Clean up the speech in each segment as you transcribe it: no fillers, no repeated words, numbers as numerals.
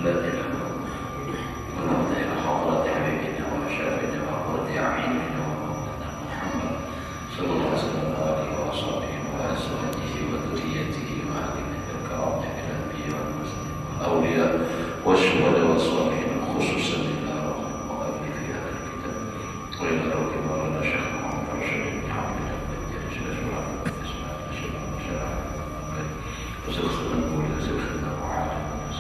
بلادنا ونودع حضرة حبيبنا وشافنا وقرة أعيننا ومولانا محمد صلى الله عليه وسلم وآله وصحبه وأزواجه وذريته وآله الكرام من الأنبياء والمرسلين والأولياء والشهداء والصالحين خصوصا إلى روح المؤلف في هذا الكتاب وإلى روح مولانا الشيخ محمد رشيد بن عبد الله بن جابر وسلخنا سلخنا وعالمنا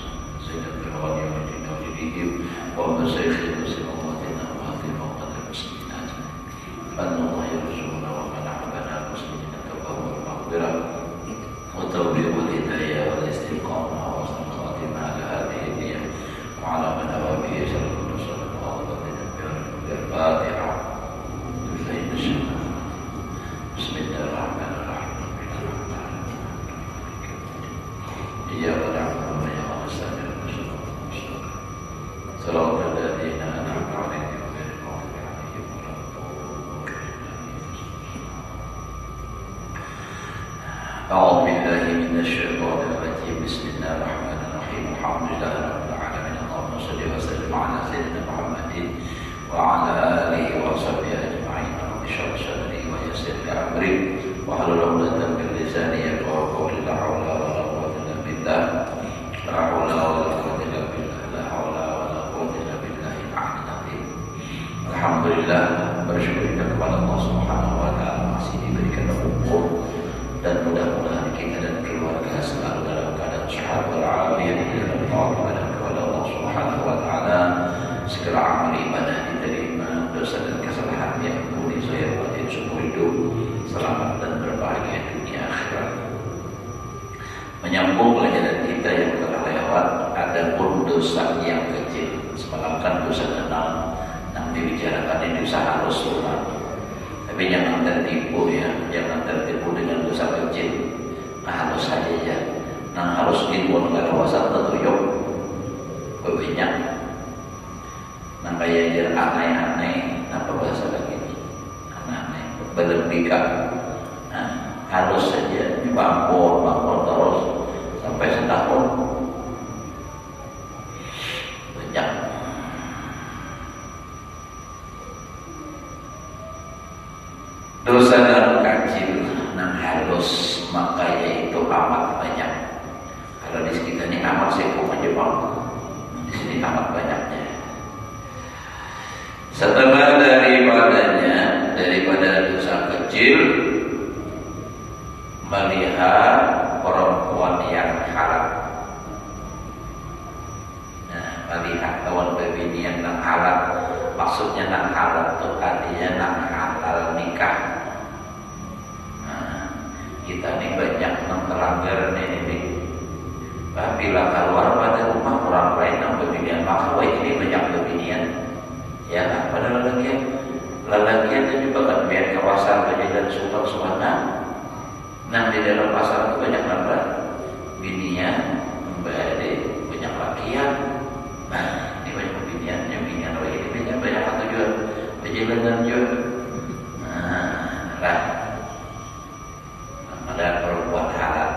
سيدنا الغالي ولدنا وجديهم ومسيخنا وسلاماتنا وهذه وقت المسلمين أجمعين أن الله يرزقنا ومن عبنا المسلمين التوبة والمغفرة والتوبة والهداية والاستقامة وحسن الخاتمة على هذه النية وعلى من هوى به صلى الله عليه وسلم الفاتحة بسم الله الرحمن الرحيم إياك نعبد وإياك نستعين صراط الذين أنعمت عليهم غير المغضوب عليهم ولا الضالين. أعوذ بالله من الشيطان الرجيم. بسم الله الرحمن الرحيم. الحمد لله رب العالمين. اللهم صل وسلم على سيدنا محمد وعلى آله وصحبه أجمعين. رب اشرح صدري ويسر لي أمري واحلل عقدة من لساني يفقهوا قولي. لا حول ولا قوة إلا بالله. لا حول ولا قوة إلا بالله. لا حول ولا قوة إلا بالله العلي العظيم. Alhamdulillah, bersyukur kita kepada Allah Subhanahu wa taala masih diberikan umur dan mudah-mudahan kita dan keluarga selalu dalam keadaan sehat walafiat dan taat kepada Allah Subhanahu wa taala. Segala amal ibadah diterima, dosa dan kesalahan diampuni, zahir batin seumur hidup, selamat dan berbahagia dunia akhirat. Menyambung pelajaran kita yang telah lewat, adapun dosa yang kecil, semalam kan dosa kenal, yang dibicarakan ini dosa halus rumah. Tapi jangan tertipu ya, jangan tertipu dengan dosa kecil. Nah halus saja ya, nah harus dibuat kelewasan tertuyuk, berbanyak. Nah kayak aneh-aneh, apa bahasa lagi ini? Aneh-aneh, berlebihan. Nah, harus saja dibangun terus sampai setahun. Banyak. Dosa dalam kecil, nah halus, makanya itu amat banyak. Kalau di sekitar ini amat sibuk aja bang, di sini amat banyaknya. Setelah daripada dosa kecil, melihat perempuan yang halal. Nah, melihat kawan bebinian yang halal, maksudnya yang halal itu artinya yang halal nikah. Nah, kita ini banyak yang terlanggar ini. Bila keluar pada rumah orang lain yang bebinian, maka ini banyak bebinian. Ya, padahal lelakian itu juga kan biar kawasan kejadian sultan suwana. Nah di dalam pasar itu banyak apa? Binian, membeli banyak lakian. Nah ini banyak biniannya, binian lagi ini banyak atau juga perjalanan juga. Nah, ada perempuan halal.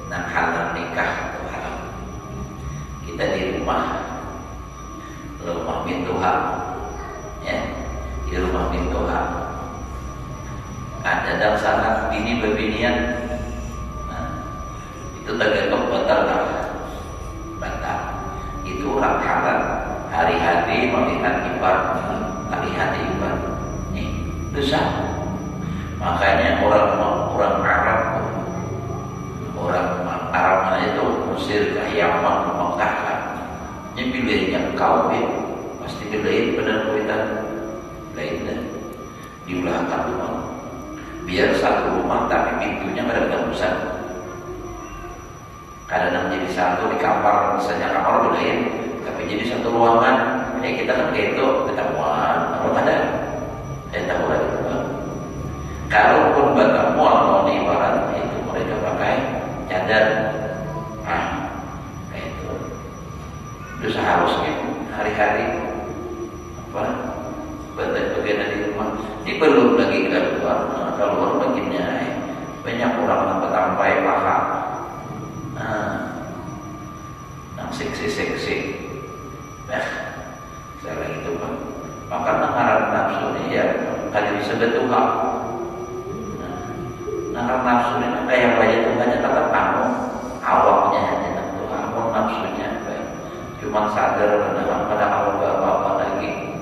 Nah halal nikah itu halal. Kita di rumah mintuha, ya di rumah mintuha ada dalam sana bini berbinian. Nah, itu tergantung batal itu orang halal hari-hari melihat ibarat hari-hari ibarat nih dosa. Makanya orang Arab mana itu Mesir ke Yaman ke Mekah kan pilih yang kawin pasti pilih benar kita lainnya di belakang rumah. Biar satu rumah tapi pintunya nggak ada besar. Kadang jadi satu di kamar, misalnya kamar belain, tapi jadi satu ruangan. Ya kita kan kayak itu ketemuan, kalau ada, tahu lagi itu. Kalaupun bertemuan mau di ibarat itu mereka pakai cadar. Nah, kayak itu. Terus harusnya hari-hari apa? Bagian di rumah. Ini belum lagi keluar bagiannya banyak orang sampai paham. Nah, seksi-seksi. Nah, saya itu Pak. Maka ngarang nafsu ini ya kada bisa betuhak. Ngarang nafsu ini kayak bayi Tuhannya tetap kamu awaknya hanya Tuhan, nafsunya cuma sadar pada awal apa lagi.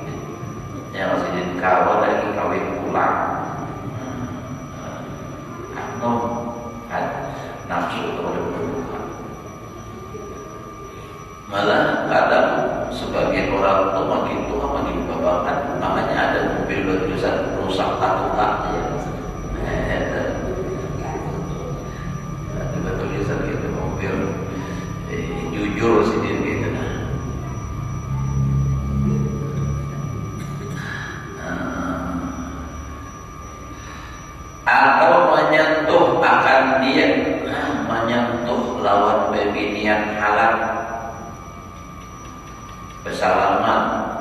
Yang masih di kawal lagi kawin pulang. Kamu nafsu kepada Tuhan. Malah kadang sebagian orang itu makin tua makin babakan, makanya ada mobil bertulisan rusak tatuan ya. Ada bertulisan gitu mobil jujur sendiri gitu nah. Atau menyentuh akan dia, menyentuh lawan bebinian halal. Bersalaman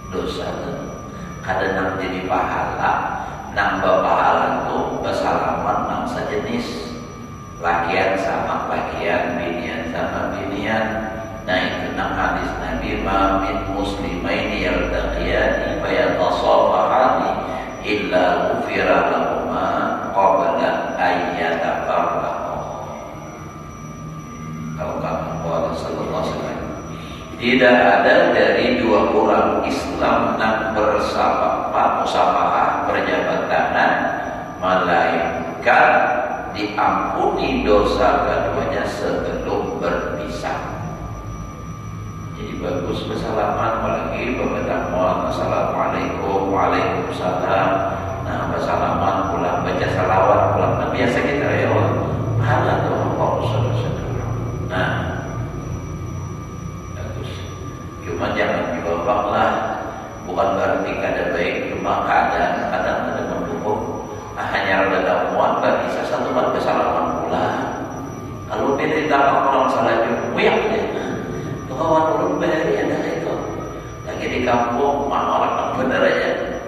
dosa kadang nang jadi pahala, nambah pahala tuh bersalaman nang sejenis lakian sama lakian, binian sama binian. Nah itu nang hadis Nabi min muslimaini yaltaqiyani fayatasafahani illa ghufira lahuma qabla ayyatafarraqu. Kalau kata Allah sallallahu alaihi wasallam, tidak ada dari dua orang Islam yang bersama-sama berjabat tangan melainkan diampuni dosa keduanya sebelum berpisah. Jadi bagus bersalaman, apalagi bertemu assalamualaikum, waalaikumsalam. Nah bersalaman pulang baca salawat pulang. Nah, biasa kita ya Allah pahala tuh Allah saudara. Nah, bagus. Cuma jangan dibabak lah. Bukan berarti kada baik, cuma kadang ada mendukung. Hanya ada muat tak bisa satu mat bersalaman pula. Kalau beda tampak orang salah juga, muyak dia. Tuh kawan urut bahari ada itu. Lagi di kampung, mana orang bener aja.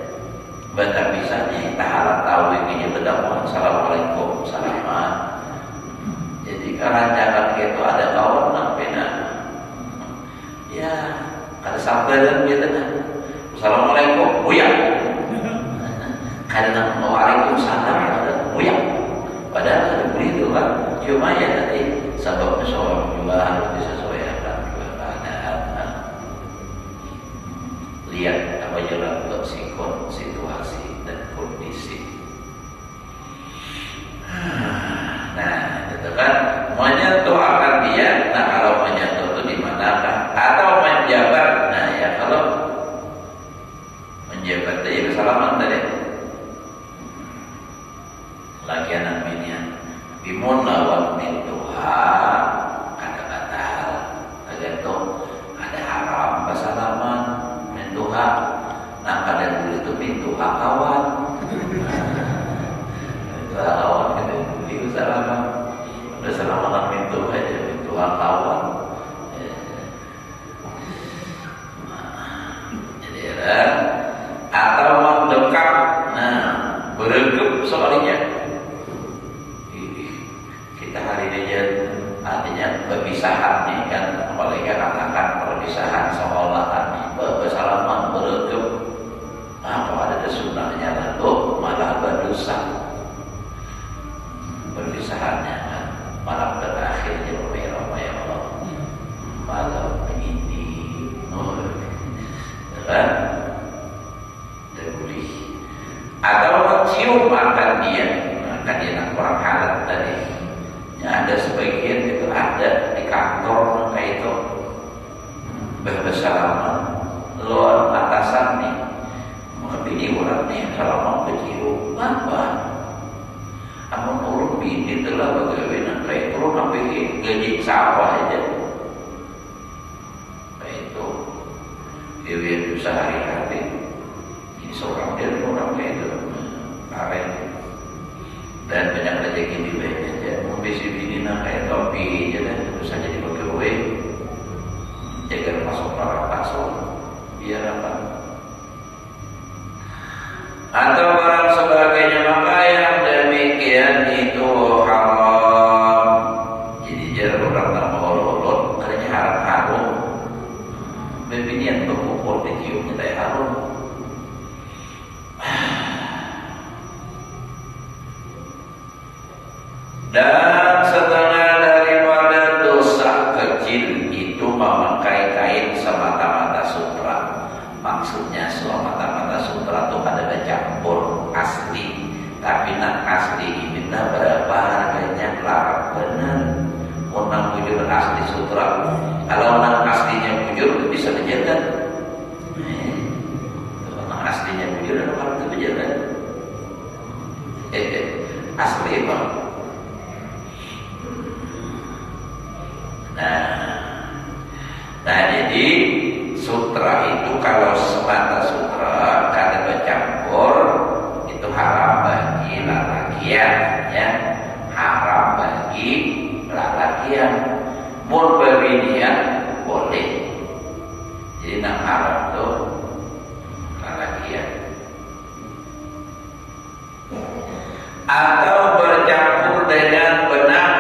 Benda bisa nih, tak harap tahu ini berdakwah. Assalamualaikum, salaman. Jadi rancangan itu ada kawan nak pena, ya ada sabdaran gitu kan. Assalamualaikum, buyak. Kadang waalaikumsalam ada buyak. Padahal ada begitu kan. Cuma ya tadi sebabnya seorang juga harus disesuaikan dengan keadaan. Lihat apa jalan untuk sikon situasi dan kondisi. Nah, itu kan menyentuh akan dia. Nah, kalau menyentuh itu di manakah? Atau menjabat? Nah, ya kalau menjabat itu ya kesalaman tadi. Lagian aminnya bimun lawan min Tuhan kata-kata tergantung ada haram bersalaman min Tuhan. Nah, pada dulu itu min Tuhan kawan. Itu kawan gitu. Itu salaman, udah salaman pintu aja, pintu kawan. Jadi ada atau mendekat, nah bergerak soalnya. Kita hari ini artinya perpisahan nih kan, apalagi katakan perpisahan seolah bersalaman bergerak. Apa ada sunnahnya lalu malah berdosa. Perpisahannya kan malam terakhir ya Allah malam ini kan terboleh atau mencium akan dia nak orang halal tadi ya, ada sebagian itu ada di kantor kayak itu bersalaman luar atasan nih ini orang nih salaman kecium apa amun urut bini telah bagaimana kayak turun sampai gaji sawah aja kayak itu dia sehari-hari ini seorang dia orang kayak itu karen dan banyak rezeki di lain aja membisi bini kayak topi aja dan terus saja di pegawai jaga masuk para pasok biar apa atau barang sebagainya maka yang demikian itu haram. Jadi jarang Dan setengah daripada dosa kecil itu memakai kain semata-mata sutra. Maksudnya semata-mata sutra itu ada bercampur asli. Tapi nak asli ini berapa harganya larang benar. Orang bujur asli sutra. Kalau orang aslinya bujur bisa berjalan. Orang aslinya bujur orang itu berjalan. Asli bang. Nah jadi sutra itu kalau semata sutra kada bercampur itu haram bagi lalakian, ya, haram bagi lalakian. Mun bebinian boleh. Jadi nang haram itu lalakian. Atau bercampur dengan benang.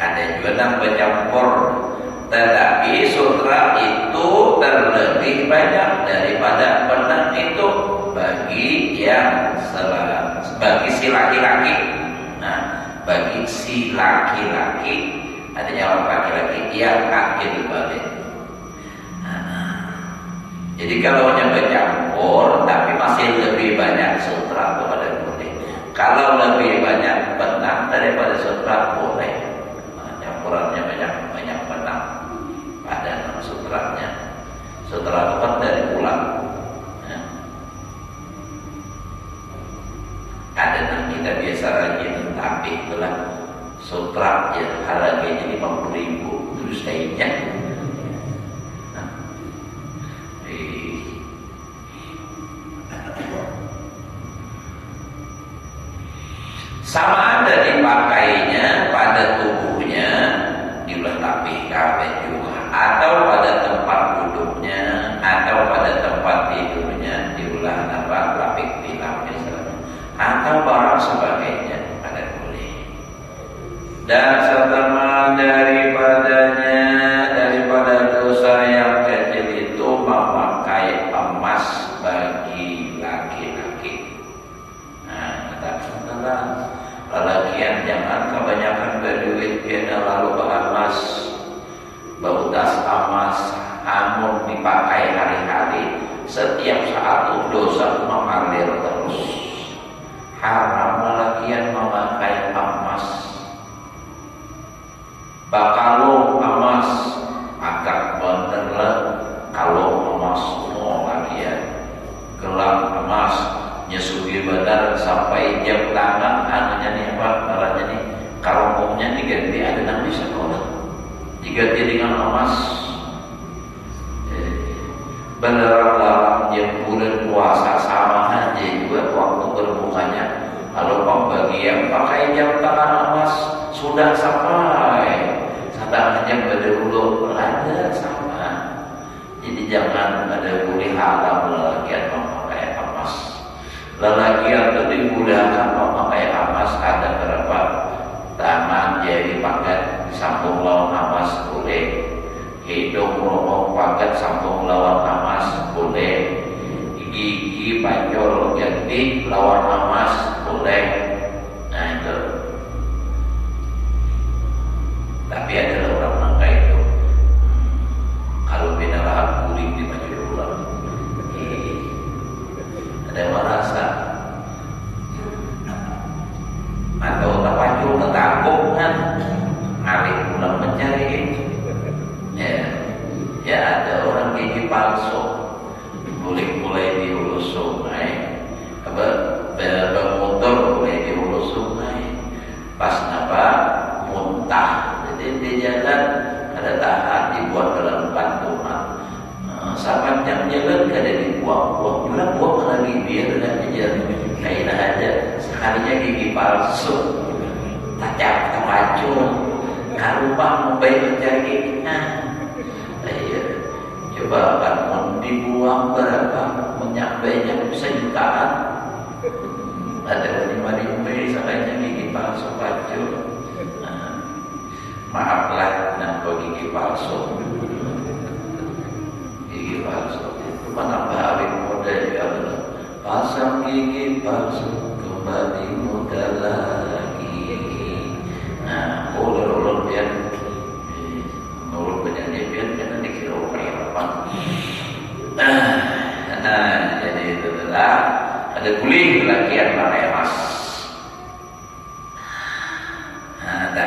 Ada juga yang bercampur, tetapi sutra itu terlebih banyak daripada benang itu bagi yang bagi si laki-laki. Nah, bagi si laki-laki, artinya orang laki-laki yang akil balik. Jadi kalau hanya bercampur, tapi masih lebih banyak sutra kepada boleh. Kalau lebih banyak benang daripada sutra boleh. Campurannya banyak benang pada nama sutranya. Sutra itu kan dari ulang, ya. Ada yang kita biasa rajin, tapi itulah sutra ya harganya 50.000 terus kainnya. Sama ada dipakainya pada tubuhnya diulah tapi kabeh juga, atau pada tempat duduknya, atau pada tempat tidurnya diulah apa lapik tilam misalnya, atau barang sebagainya ada boleh. Dan setengah daripada dosa yang kecil itu memakai emas bagi laki-laki. Nah, katakanlah lalakian jangan kebanyakan berduit kena lalu emas, bau tas emas, amun dipakai hari-hari, setiap saat dosa mengalir terus. Haram lalakian memakai emas. Bakalung emas, agak bener kalau emas semua lakian. Gelang emas, nyesugih badar sampai jam tangan anunya nih apa caranya nih karungnya diganti ada nang bisa sekolah diganti dengan emas. Beneran larang jam bulan puasa sama aja juga waktu berbukanya. Kalau pembagian pakai jam tangan emas sudah sampai sadangnya berdahulu ada sama. Jadi jangan ada boleh haram lalakian memakai emas. Lalakian itu dimudahkan memakai emas ada berapa? Tangan jari pangkat sambung lawan emas boleh. Hidung romong pangkat sambung lawan emas boleh. Gigi panjol ganti lawan emas boleh. Nah itu. Tapi ada orang mangka itu. Kalau bina lahap kuring di baju ulang. Ada merasa atau terpacu ketanggungan ngalih pulang mencari ya ada orang gigi palsu mulai di hulu sungai bermotor mulai di hulu sungai pas napa muntah jadi di jalan ada tahan dibuat dalam kantungan. Sahabat yang jalan kada dibuang-buang, juga buang lagi biar tidak jalan. Kayak aja sekalinya gigi palsu, tajam terpacu, karupah membaik mencari giginya. Ayo, coba kan mau dibuang berapa, menyampainya bisa jutaan. Ada 5.000 sekalinya gigi palsu pacu. Maaflah, nak gigi palsu. Gigi palsu itu menambah awet muda ya benar. Pasang gigi palsu kembali muda lagi.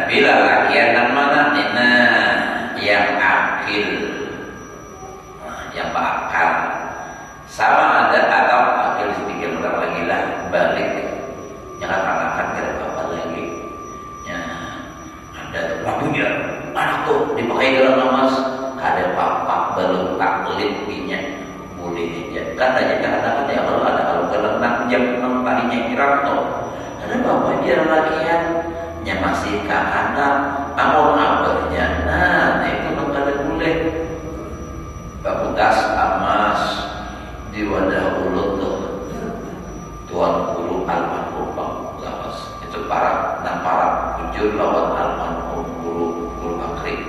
Tapi lalakian nang mana? Yang akil, yang berakal. Sama ada atau akil sedikit orang lagi lah balik. Jangan akan ada apa lagi. Ya, ada tuh babunya, anak tuh dipakai dalam namas. Ada bapak belum taklid minyak boleh aja. Kan aja katakan ya kalau kelenang jam 6 tadinya kirap tuh. Ada bapak dia lakian. Nya masih ke anak amun abahnya itu bakal boleh bakutas amas di wadah ulut tuh tuan guru almarhum lawas itu para bujur lawan almarhum guru Bakri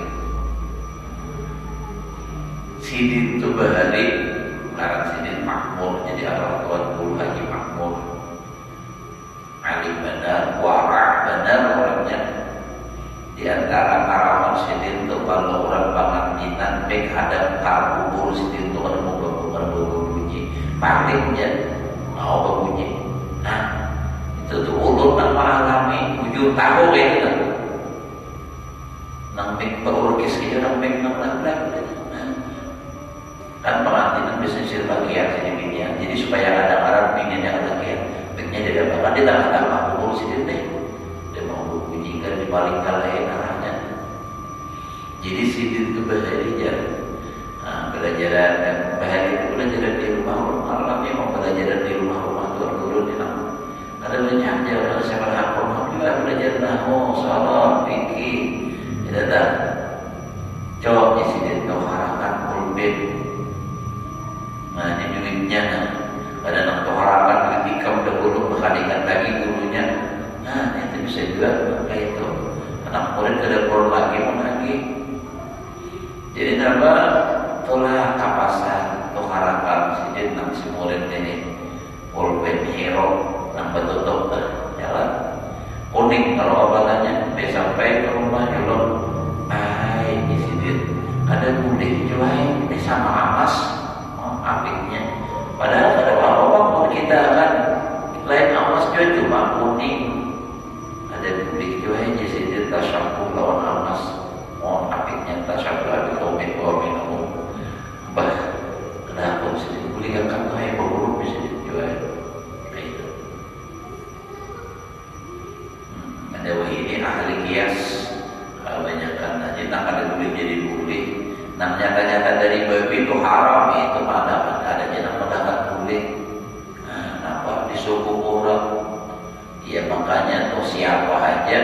Sidin tuh bahari ngaran Sidin Makmur jadi adalah tuan guru Haji Makmur alim benar, warak benar orangnya. Di antara karawan Sidin itu kalau orang banget minat, baik hadap kubur Sidin itu ada berbunyi, palingnya mau berbunyi. Nah, itu tuh ulur nang mengalami 7 tahun itu kan. Nang mik berurkis kita nang mik nang lak. Kan pengantin bisa sir bagian sini binian. Jadi supaya ada orang binian yang bagian. Baiknya dia dapat dia tambah kubur Sidin deh. Dia mau bunyikan di paling kalahin arahnya. Jadi Sidin itu belajar. Belajaran dan belajaran di rumah. Malam memang belajaran di rumah turun di nama. Ada banyak aja orang siapa hafal juga belajar nahu, salat, fikih. Tidak ada. Coba Sidin tahu harakan kulbin. Nah ini duitnya. Ada nak harapan duit ikam dahulu berkalikan lagi gurunya. Nah itu bisa juga kayak itu. Anak murid ada perlu lagi mau lagi. Jadi nama itulah kapasan atau harapan Sidin nang si murid ini pulpen hero nang betutup jalan kuning kalau abalannya sampai ke rumah jalan. Ini Sidin ada kuning cuai ini sama amas apiknya. Padahal ada apa-apa pun kita kan lain amas juga cuma kuning. Ada kuning juga aja Sidin tasyakuh lawan amas. Mohon apiknya tasyakuh abi kaumin wa minum. Bah, kenapa Sidin boleh gak tuh yang berburu bisa juga kayak itu. Ada ini ahli kias kebanyakan aja nak ada boleh jadi boleh. Nah nyata-nyata dari babi itu haram itu ada jenang mendapat boleh. Nah, apa disuruh orang? Ya makanya tuh siapa aja,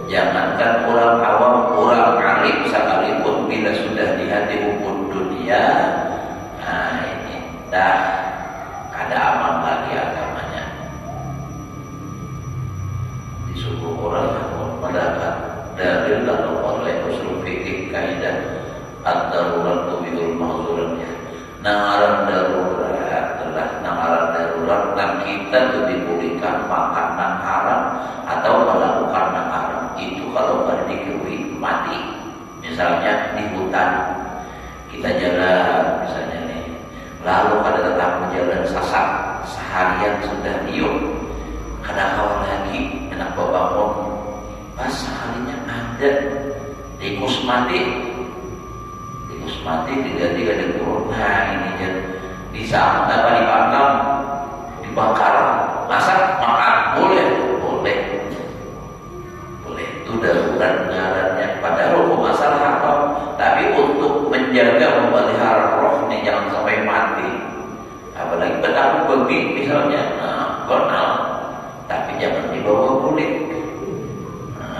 jangankan orang awam, orang alim sekalipun bila sudah di hati hukum dunia, nah ini dah ada aman lagi agamanya. Disuruh orang mendapat dalil lalu oleh usul fikih kaidah ad-darurat tubihul mahzuratnya. Nangaran darurat telah nangaran darurat dan kita tuh dibolehkan makan nang haram atau melakukan nang haram itu kalau berdikui mati. Misalnya di hutan kita jalan misalnya nih, lalu pada tetangga jalan sasak seharian sudah diuk, kadang awal lagi enak bangun pas sekalinya ada tikus mati tiga-tiga dikurung. Nah ini kan bisa apa dipanggang, dibakar, masak, makan boleh itu darurat ngarannya. Padahal hukum asal haram, tapi untuk menjaga memelihara roh ini jangan sampai mati. Apalagi petang bebi misalnya, gonal, tapi jangan dibawa kulit.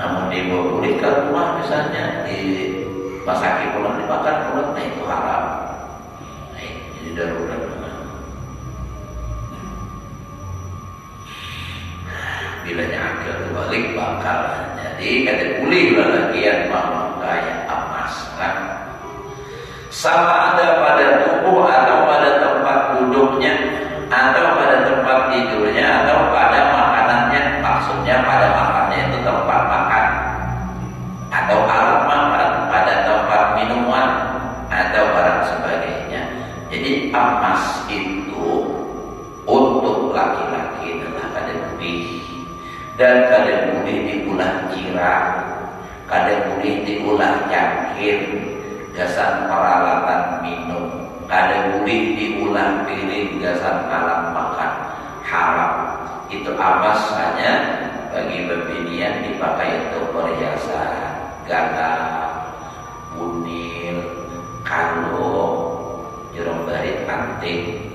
Mau dibawa kulit ke rumah misalnya di masaki pulang dimakan pulang, nah itu haram. Nah, jadi darurat. Bilanya akil terbalik bakal. Jadi kata pulih lah lagian mama kaya emas kan. Sama ada pada tubuh atau pada tempat duduknya atau pada tempat tidurnya atau pada makanannya. Maksudnya pada makannya itu tempat makan atau alat makan, pada tempat minuman atau barang sebagainya. Jadi emas itu untuk laki-laki adalah kada boleh dan kada boleh diulah kira berak, kada boleh diulah cangkir, gasan peralatan minum, kada boleh diulah piring, gasan alat makan, haram. Itu amas hanya bagi bebinian dipakai untuk perhiasan, gagang, bunil, kalung, jerong barit, anting,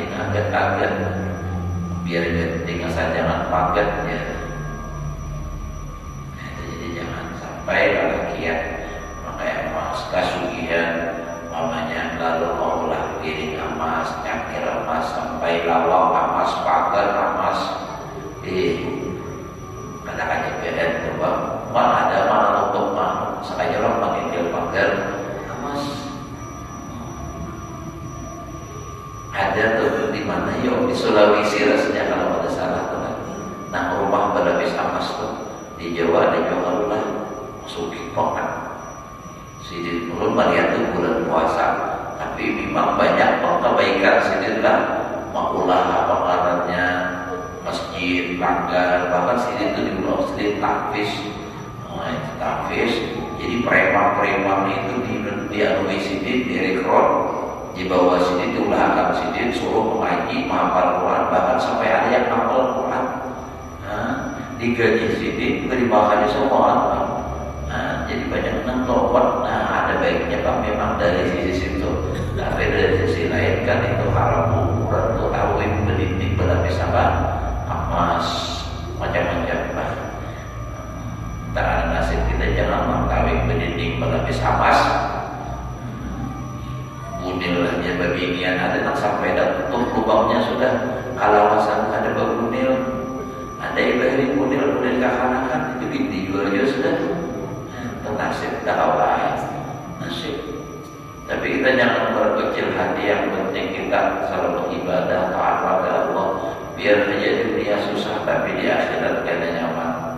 agak-agak, biar genting asal jangan pagat ya. Jadi jangan sampai lelakian makanya emas kasugihan mamanya lalu maulah piring emas, cangkir emas, sampai lawang emas, pagar emas. Kadang-kadang beda tuh bang, mana ada mana untuk mana sekali orang panggil pagar emas. Ada tuh di mana yuk di Sulawesi rasanya kalau ada salah tuh. Nah rumah berlapis emas tuh di Jawa ada juga lah suki pokan. Sidin belum melihat tuh bulan puasa, tapi memang banyak kebaikan sidin lah. Makulah apa ngarannya masjid, langgar, bahkan sidin tuh di pulau sidin tahfiz. Nah itu tahfiz. Jadi preman-preman itu di anui sidin direkrut. Di bawah sini diulah akan sini suruh mengaji, menghafal Quran, bahkan sampai ada yang hafal Quran. Digaji sini beri makan semua. Jadi banyak yang tobat. Ada baiknya Pak memang dari sisi situ. Tapi dari sisi lain kan itu haram ukuran tuh tahu ibu belitik berlapis apa emas macam-macam Pak. Tak ada nasib kita jangan mengkawin belitik berlapis emas. Bunil aja babinian ada tak sampai dah tutup lubangnya sudah kalawasan ada babunil, ada ibahri bunil kehanakan itu dijual juga sudah. Itu nasib dawai nasib. Tapi kita jangan berkecil hati, yang penting kita selalu beribadah taat pada Allah. Biar saja dunia susah tapi di akhirat kita nyaman.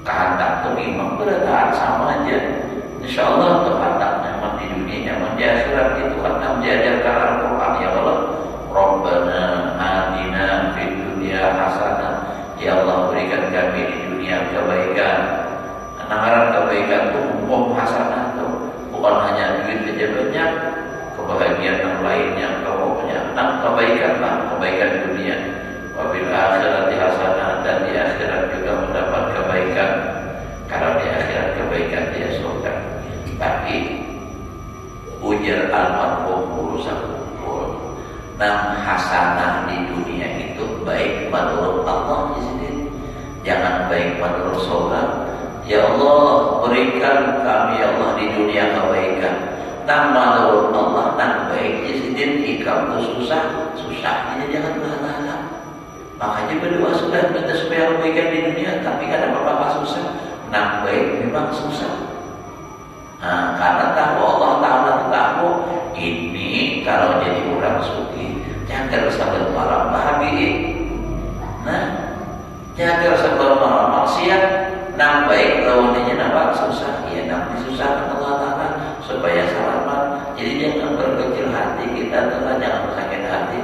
Kehendak tuh memang berat sama aja. Insyaallah tuh hendak nyaman di dunia, nyaman di akhirat. Itu kan menjajarkan Al-Quran ya Allah. Rabbana atina fid dunya hasanah. Ya Allah berikan kami di dunia kebaikan. Namaran kebaikan itu umum hasanah tuh bukan hanya duit saja banyak, kebahagiaan yang lainnya pokoknya kebaikan lah, kebaikan dunia. Wabil akhirati hasanah, dan di akhirat juga mendapat kebaikan. Karena di akhirat kebaikan dia surga. Tapi ujar almarhum urusan kumpul. Hasanah di dunia itu baik menurut Allah di sini. Jangan baik menurut sholat. Ya Allah berikan kami ya Allah di dunia kebaikan. Menurut Allah baik di sini ikam itu susah. Ini jangan berharap. Makanya berdoa sudah minta supaya kebaikan di dunia, tapi kadang apa-apa susah. Baik memang susah. Karena tahu Allah Ta'ala tahu ini kalau jadi orang suci jangan sabar malam bahagia. Jangan sabar malam maksiat. Baik lawannya nampak susah. Ya disusahkan Allah Ta'ala supaya selamat. Jadi jangan berkecil hati, kita telah jangan sakit hati.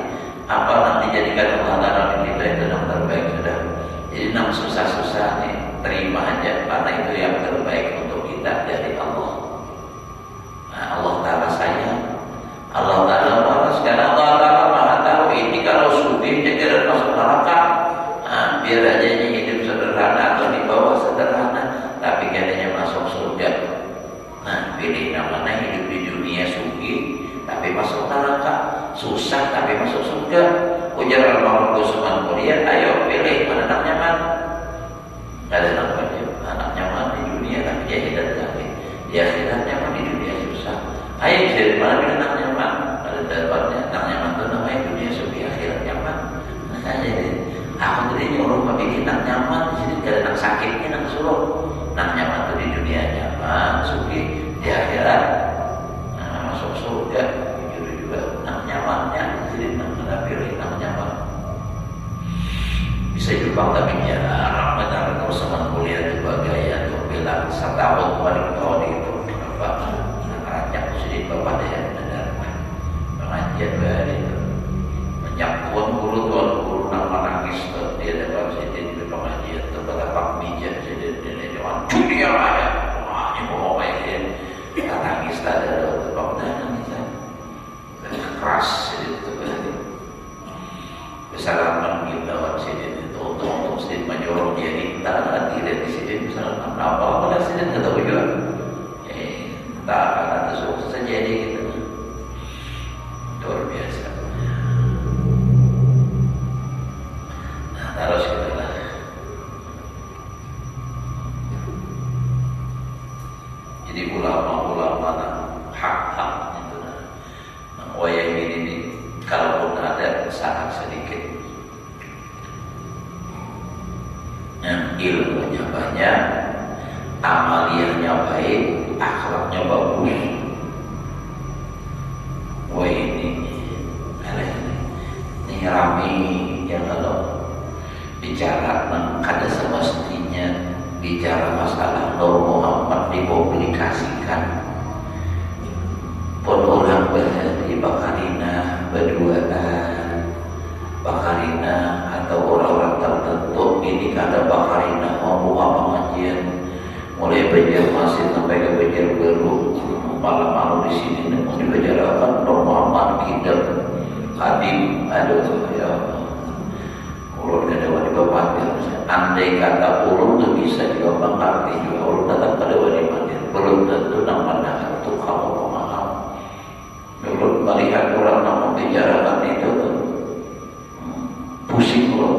Apa nanti dijadikan Allah Ta'ala kita itu yang terbaik sudah. Jadi susah-susah nih terima aja, karena itu yang terbaik untuk kita dari Allah. Allah Ta'ala sayang, Allah Ta'ala malas, karena Allah Ta'ala maha tahu ini kalau sudah jangan masuk neraka. Biar aja hidup sederhana atau di bawah sederhana, tapi katanya masuk surga. Pilih namanya hidup di dunia suci tapi masuk neraka, susah tapi masuk surga. Ujar almarhum Usman Kuliah, ayo pilih mana nak nyaman. Ada anak nyaman di dunia tapi dia tidak tahu. Di akhirat nyaman, di dunia susah. Ayo dari mana pilih anak nyaman? Ada dapatnya anak nyaman itu namanya dunia suci, akhirat nyaman. Jadi aku tadi nyuruh memilih anak nyaman di sini, tidak anak sakitnya nak suruh. Anak nyaman itu di dunia nyaman, suci, di akhirat masuk surga. Itu juga anak nyamannya di sini nak pilih anak nyaman. Bisa juga tapi jarang benar kalau sama kuliah juga gaya untuk bilang setahun balik tahun itu apa ngajak sedikit bapak dia benar pengajian dari itu banyak tuan guru nama nangis tuh dia dapat sedikit pengajian tuh pada pak bija Jadi ulama-ulama hak-hak itu wayang ini kalaupun ada sangat sedikit, ilmunya banyak, amaliyahnya baik, akhlaknya bagus. Wah ini rame yang kalau bicara kada semestinya bicara masalah Nur Muhammad dipublikasikan. Pun orang di Bakarina berduaan, Bakarina atau orang-orang tertentu ini kada Bakarina mau pengajian mulai Banjarmasin sampai ke Banjarbaru, malam-malam di sini mau dibicarakan Nur Muhammad Kidam Hadim. Aduh ya ulun kada wani bapak. Andai kata ulun tu bisa juga mengerti juga ulun datang pada wani mandir, belum tentu nama itu kamu pemaham. Ulun melihat orang yang membicarakan itu tuh pusing ulun.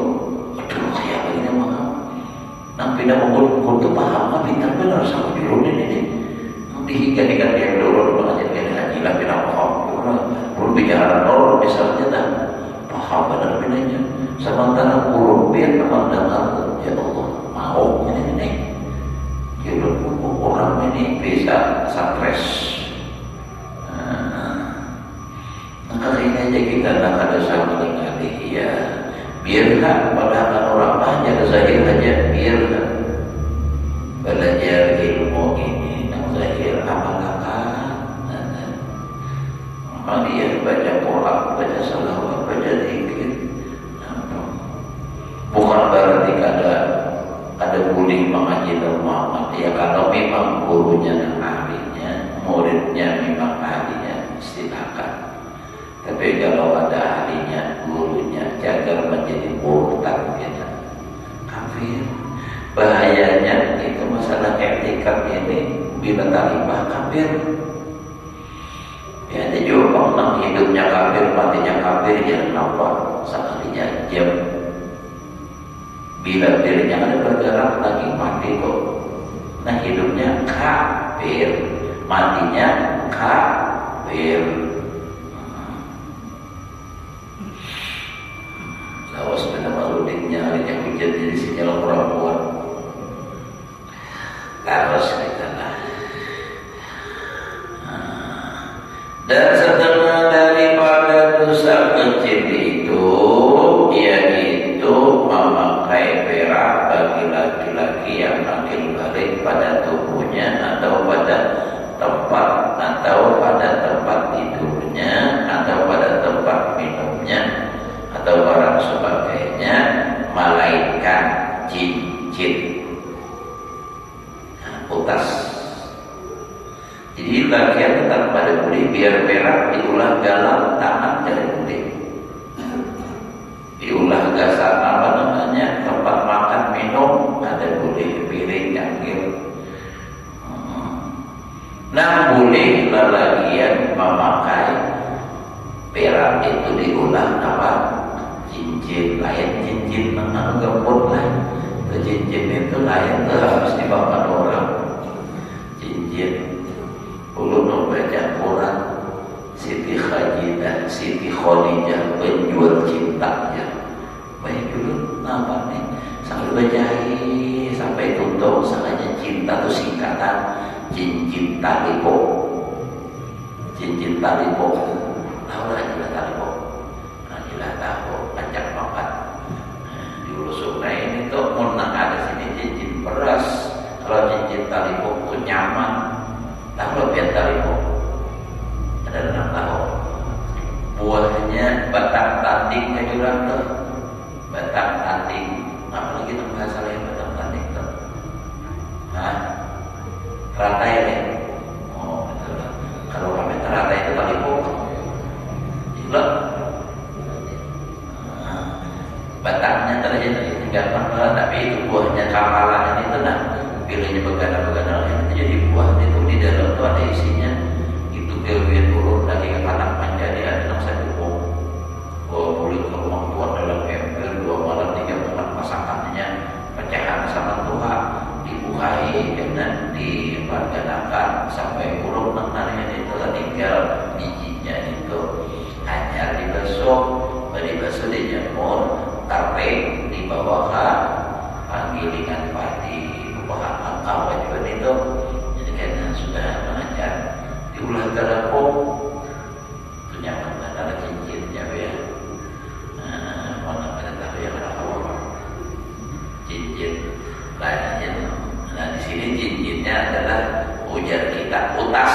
Aduh kayak begini mahal. Nang pindah mengulun tu paham kan pintar benar sama di ulun ini. Dihingga-hingga dia ulun mengajar dia haji lah pindah paham. Ulun bicara orang misalnya tak paham benar bedanya. Sementara ulun biar pemandangan ya Allah mau ini jadi orang ini bisa stres. Maka ini aja kita nak ada sama dengan ya biarlah padahal orang banyak zahir aja biarlah belajar ilmu ini yang zahir amalkan. Maka dia baca Quran, baca salawat, baca zikir. Bukan berarti ada boleh mengaji Nur Muhammad ya, kalau memang gurunya dan ahlinya, muridnya memang ahlinya silakan. Tapi kalau ada ahlinya, gurunya jaga menjadi murtad ya, kafir. Bahayanya itu masalah etikad ini bila talibah kafir. Ya ada juga orang hidupnya kafir, matinya kafir, ya nampak sekalinya jam. Bila dirinya ada bergerak lagi mati kok. Nah hidupnya kafir, matinya kafir. Lawas pada maludiknya hari yang hujan jadi sinyal perempuan. Lawas kita lah. Dan setengah daripada dosa kecil itu yaitu memakai perak bagi laki-laki yang makin balik pada tubuhnya atau pada tempat tidurnya atau pada tempat minumnya atau barang sebagainya, melainkan cincin utas. Jadi bagian tetap pada budi biar perak diulah dalam tangan dari budi, diulah gasar tempat makan minum ada budi piring cangkir. Nah boleh lalagian memakai perak itu diulah apa cincin lain, cincin menang gembur lah. Cincin itu lain tuh harus dibawa orang. Cincin ulun membaca Quran Siti Khadijah penjual cintanya. Baik dulu nama nih sambil bacain sampai tutup. Sangatnya cinta itu singkatan cincin talipo. Cincin talipo tahu lah jelas talipo. Jelas tahu ajak makan di Ulu Sungai ini tuh menang ada sini cincin beras. Kalau cincin talipo itu nyaman. Tahu biar talipo ada 6 tahun. Buahnya batang tanding kayak jurang tuh. Batang tanding. Apalagi nama bahasa lain batang tanding tuh. Hah? Teratai ya? Oh betul. Kalau kami teratai itu talipo. Gila. Batangnya terjadi tinggal mana, tapi itu buahnya kamalan itu nah. Pilihnya begana-begana itu jadi buah itu di dalam itu ada isinya itu kewian urut lagi anak menjadi ada yang saya dukung boleh ke rumah tuan dalam ember 2 malam 3 malam pasangannya pecahan sama Tuhan dibukai jangan dipergunakan sampai buruk namanya itu tinggal bijinya itu hanya dibasuh dijemur kering dibawa ke penggilingan padi bahan kawan juga itu. Jadi karena sudah mengajar diulah terapung itu nyaman ada cincinnya ya. Mana ada tahu yang ada apa cincin lainnya. Nah di sini cincinnya adalah ujar kita utas.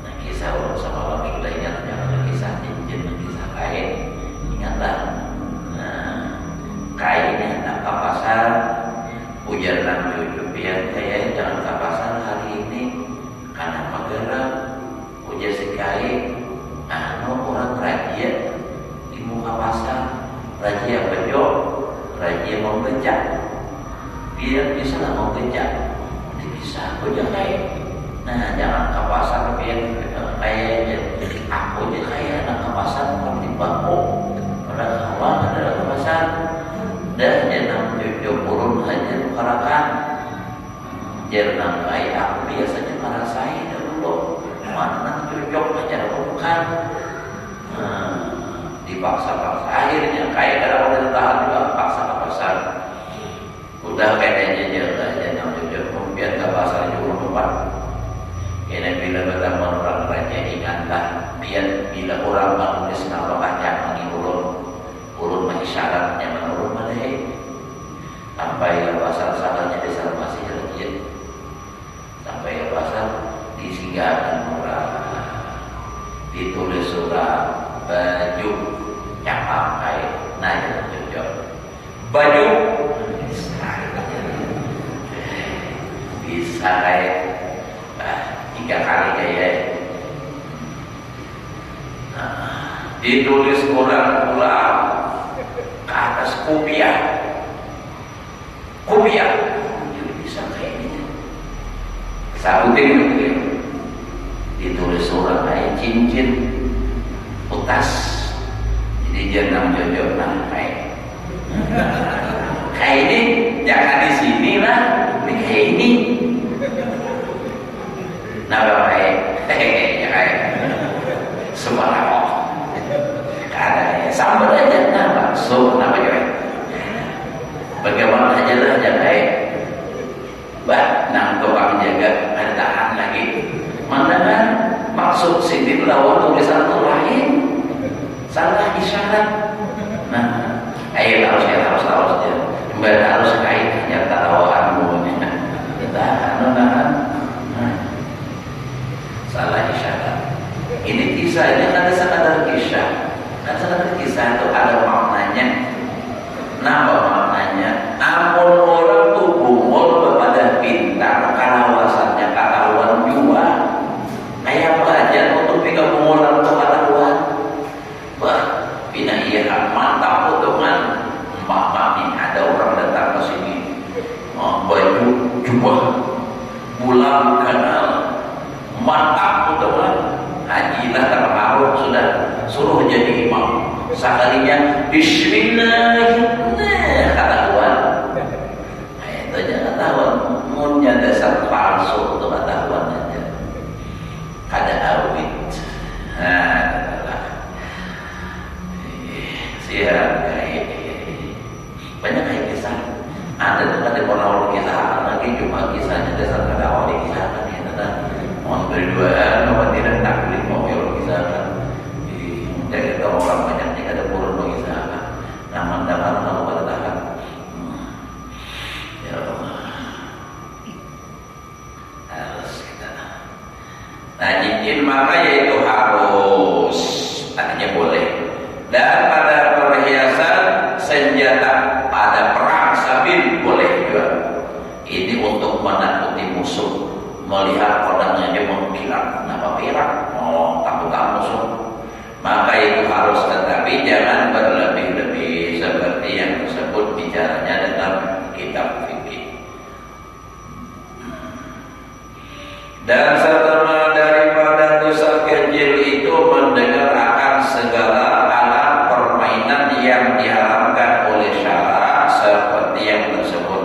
Nah kisah orang sama orang sudah ingat jangan kisah cincin, kisah kain ingatlah. Kainnya nak ke pasar ujar nak cucu biar kayak jangan ke pasar hari ini karena mageran ujar si kain orang rajia di muka pasar rajia bejo rajia mau becak biar bisa lah mau becak bisa ujar kain. Nah jangan ke pasar biar kayaknya aku aja kayak nak ke pasar mau dibangun pada kawan adalah ke pasar dan jangan cucuk urun hajar karakan jangan kayak aku biasanya merasai dulu mana cucuk hajar bukan dipaksa-paksa akhirnya kayak dalam waktu tahan juga paksa ke pasar udah kayaknya jangan cucuk kemudian ke pasar juga tempat karena bila bertemu orang raja ingatlah biar bila orang menulis nama baca urun mengisyaratnya menurut malai sampai ke pasar salahnya desa masih lagi sampai ke pasar disinggahan orang ditulis surat baju yang pakai nanya cocok baju bisa kayak 3 kali kayak ditulis ulang-ulang ke atas kopiah jadi bisa kayak ini sabutin begitu ditulis surat kayak cincin utas jadi jangan cocok nah kayak ini jangan di sini lah ini kayak ini nah baik ya kayak sembarang ada sambal aja nah bakso apa juga bagaimana aja lah baik nah tukang jaga ada tahan lagi mana kan maksud sini lawan tulisan itu lain salah isyarat nah ayo harus ya kembali harus kait nyata lawanmu kita salah isyarat ini kisahnya kan sekadar kisah kan sekadar kisah itu ada maknanya. Napa maknanya? Ampun orang tuh bungul kepada pintar kalawasannya katahuan juga kayak belajar untuk tiga bungulan untuk katahuan wah bina iya mantap potongan mbak ini ada orang datang ke sini baju jubah pulang kanal mantap potongan hajilah terpengaruh sudah suruh jadi imam sekalinya bismillahirrahmanirrahim katahuan itu aja katahuan munnya dasar palsu untuk katahuan aja kada awit siap kayak banyak kayak kisah ada tempat di Ponorogo kisah lagi cuma kisahnya dasar kada awal kisah ini ada mohon berduaan mohon tidak taklim mau kisah jadi kalau orang banyak yang ada purun kisah nama-nama kalau pada tahan ya Allah harus kita cincin maka yaitu harus artinya boleh dan pada perhiasan senjata pada perang sabil boleh juga ini untuk menakuti musuh melihat pedangnya dia mengkilat kenapa perak takut musuh maka itu harus tetapi jangan berlebih-lebih seperti yang tersebut bicaranya dalam kitab fikih dan setelah daripada dosa kecil itu mendengar akan segala alat permainan yang diharamkan oleh syarak seperti yang tersebut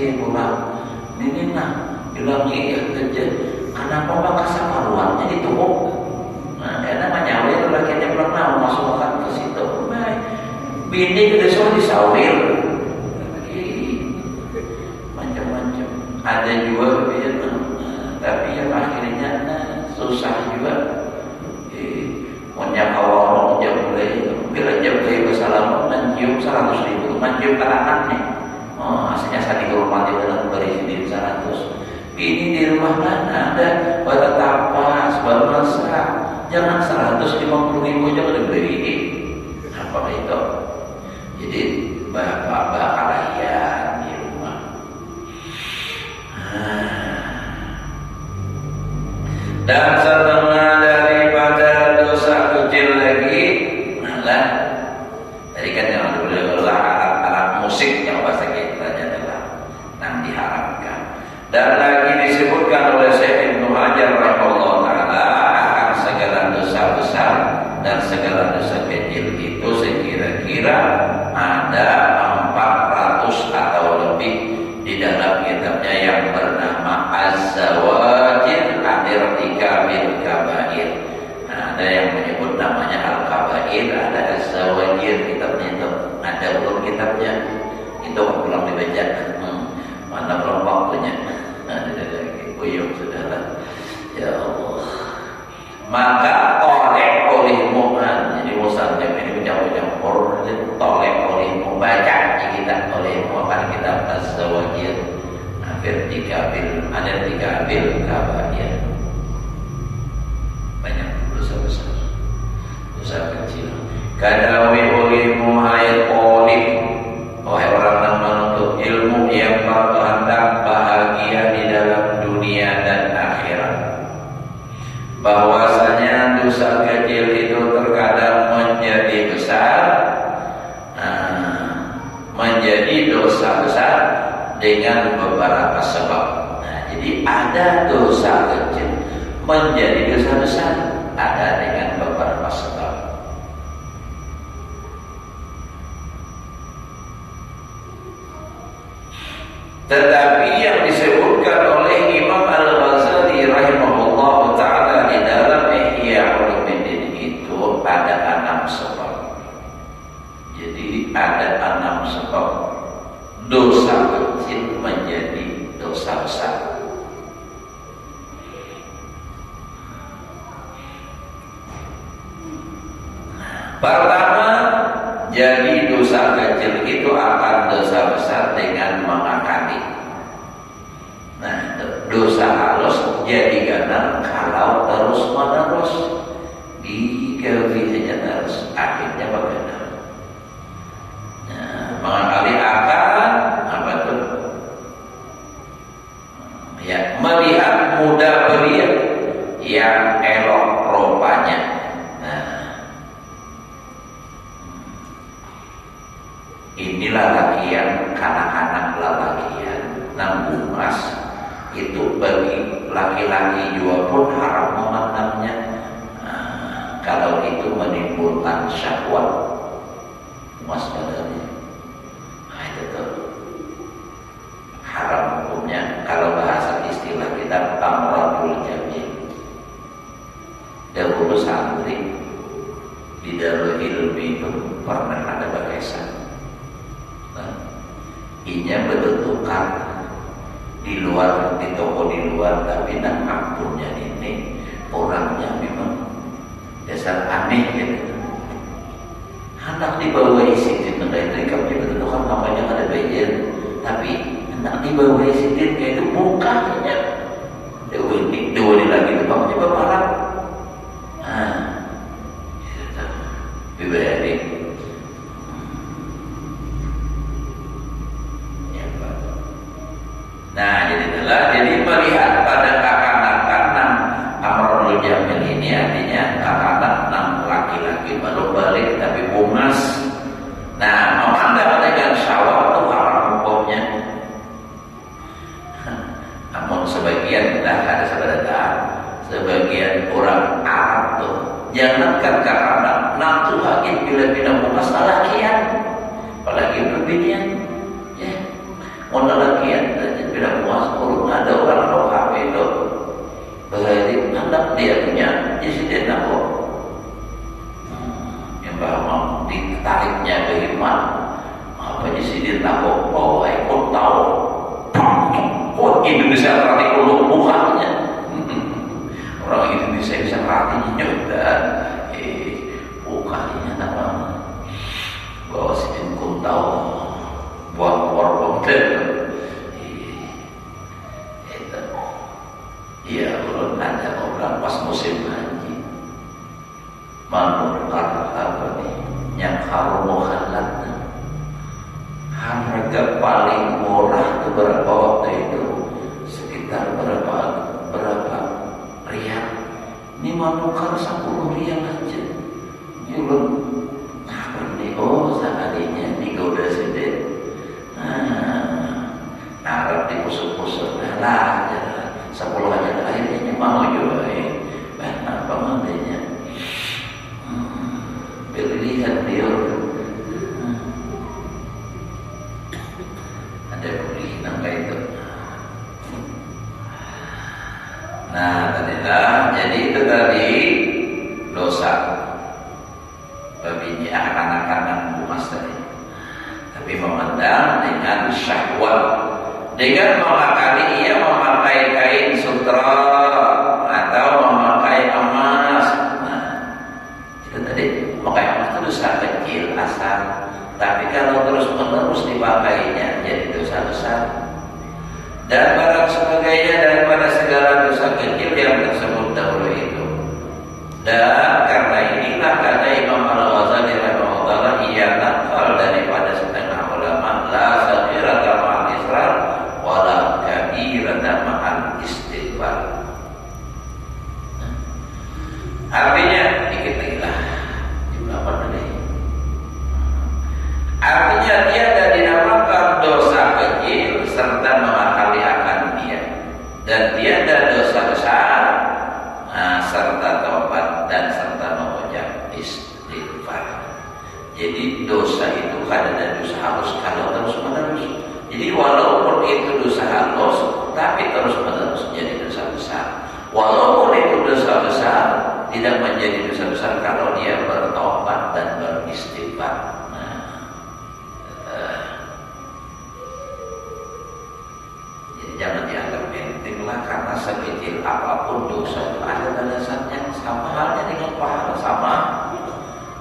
si pulang ini nah bilang iya kerja kenapa bakal saparuannya ditumpuk. Nah karena nyawa itu lakinya pernah masuk makan ke situ baik bini gede soal disawir macam-macam ada juga begitu. Tapi yang akhirnya susah juga punya kawan jam boleh bila jam boleh bersalaman dan cium 100.000 mencium anak-anaknya. Aslinya saya di rumah dia dan beri sendiri 100. Ini di rumah mana ada baru tapas baru masak jangan 150.000 jangan diberi apa itu. Jadi bapak kalian di rumah. Dan setengah daripada dosa kecil lagi adalah tadi kan yang dulu alat musik yang bahasa kita adalah yang diharamkan. Dan lagi disebutkan oleh Syekh Ibnu Hajar rahimahullah taala akan segala dosa besar dan segala dosa kecil itu sekira-kira ada 400 atau lebih di dalam kitabnya yang bernama Az-Zawajir Al-Irtikabil Kabair. Nah, ada yang menyebut namanya Al-Kabair, ada Az-Zawajir kitabnya itu. Ada belum kitabnya? Itu belum dibaca. Mana belum waktunya? Buyung saudara. Ya Allah. Maka oleh Mu'an, jadi Musa ini mencampur olehmu baca kita olehmu akan kita Az-Zawajir Al-Irtikabil Kabair. Banyak dosa besar, dosa kecil. Kadawi olehmu hai oleh wahai orang yang menuntut ilmu yang berkehendak bahagia di dalam dunia dan akhirat, bahwasanya dosa kecil itu terkadang menjadi besar, menjadi dosa besar dengan beberapa sebab. Nah, jadi ada dosa kecil menjadi dosa besar, ada dengan beberapa sebab. Tetapi yang disebutkan oleh Imam Al-Ghazali rahimahullah ta'ala di dalam Ihya Ulumuddin itu ada 6 sebab. Jadi ada 6 sebab dosa kecil menjadi dosa besar. Pertama, jadi dosa kecil itu akan dosa besar dengan mengakali. Nah, dosa halus jadi ganas kalau terus menerus dikelilingi terus, akhirnya bagaimana? Nah, mengakali akan apa tuh? Ya, melihat muda belia yang elok rupanya. Inilah lakian kanak-kanak lalakian nang mas itu bagi laki-laki juga pun haram memandangnya. Kalau itu menimbulkan syahwat waspadanya, itu tuh haram hukumnya. Kalau bahasa istilah kita amradul jamil. Dahulu santri di Darul Ilmi itu pernah ada bagesan. Inya bertukar di luar, di toko di luar, tapi nak ampunnya ini orangnya memang dasar aneh gitu. Anak di bawah isi di negara itu kami bertukar namanya ada bayar, tapi anak di bawah isi kayak itu mukanya dua lagi itu bangnya berparah. Dibayarin. Nah, jadi melihat pada kakak-kakak amrul jamil ini artinya kakak-kakak laki-laki baru balik tapi bungas. Nah, memandang dengan syahwat itu haram hukumnya. Namun sebagian ada sebagian orang Arab tuh jangankan kakak nafsu hakim bila bungas lalakian, apalagi berbinian, ya, mau lalakian. tidak puas. Kalau ada orang rohab itu berhari anak dia punya insiden apa? Yang bahwa ditariknya ke iman apa insiden apa? Oh, ikut tahu. Oh, Indonesia berarti kalau bukannya orang Indonesia bisa ratinya dan bukannya nama bahwa si Kun tahu buat warung itu iya belum ada orang pas musim haji menukar apa nih yang harumohalatnya harga paling murah itu berapa waktu itu sekitar berapa rial. Ini menukar 10 rial aja belum apa nih oh seharinya digoda sedih Arab di pusat-pusat lah 10 aja akhirnya mau juga apa namanya pilihan dia ada pilihan apa itu nah tadilah jadi itu tadi dosa babinya akan-akan bumas tadi tapi memandang dengan syahwat dengan memakai ia memakai kain sutra atau memakai emas. Nah, itu tadi memakai emas itu dosa kecil asal, tapi kalau terus menerus dipakainya jadi dosa besar. Dan barang sebagainya daripada segala dosa kecil yang tersebut dahulu itu. Dan karena inilah kata Imam Al-Ghazali rahimahullah ia nakal daripada setengah ulama la saghirata ma'al israr wala kabirata ma'al istighfar. Artinya dikit lagi lah berapa tadi? Artinya tiada dinamakan dosa kecil serta mengakali akan dia dan tiada dosa besar serta taubat dan serta mengucap istighfar. Jadi dosa itu kadang ada dosa halus kalau terus menerus. Jadi walaupun itu dosa halus tapi terus menerus jadi dosa besar. Walaupun itu dosa besar tidak menjadi dosa besar kalau dia bertobat dan beristighfar. Jadi jangan dianggap penting lah karena sekecil apapun dosa itu ada balasannya sama halnya dengan pahala sama.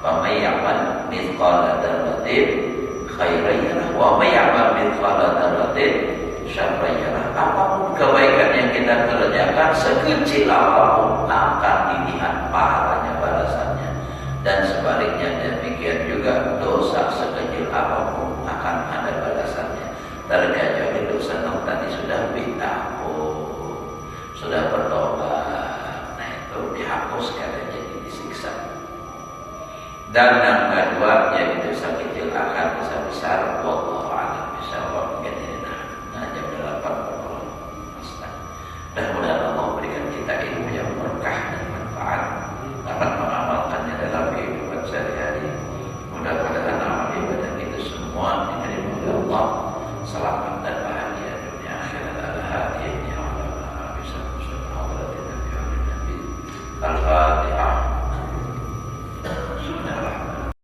Wa may ya'mal mithqala dzarratin khairan yarah wa may ya'mal mithqala dzarratin syarran yarah. Apapun kebaikan yang kita kerjakan sekecil apapun akan dilihat pahalanya balasannya dan sebaliknya demikian juga dosa sekecil apapun akan ada balasannya. Terkecuali dosa yang tadi sudah bertahun sudah bertobat, nah itu dihapuskan dan jadi disiksa. Dan yang kedua jadi dosa kecil akan dosa besar.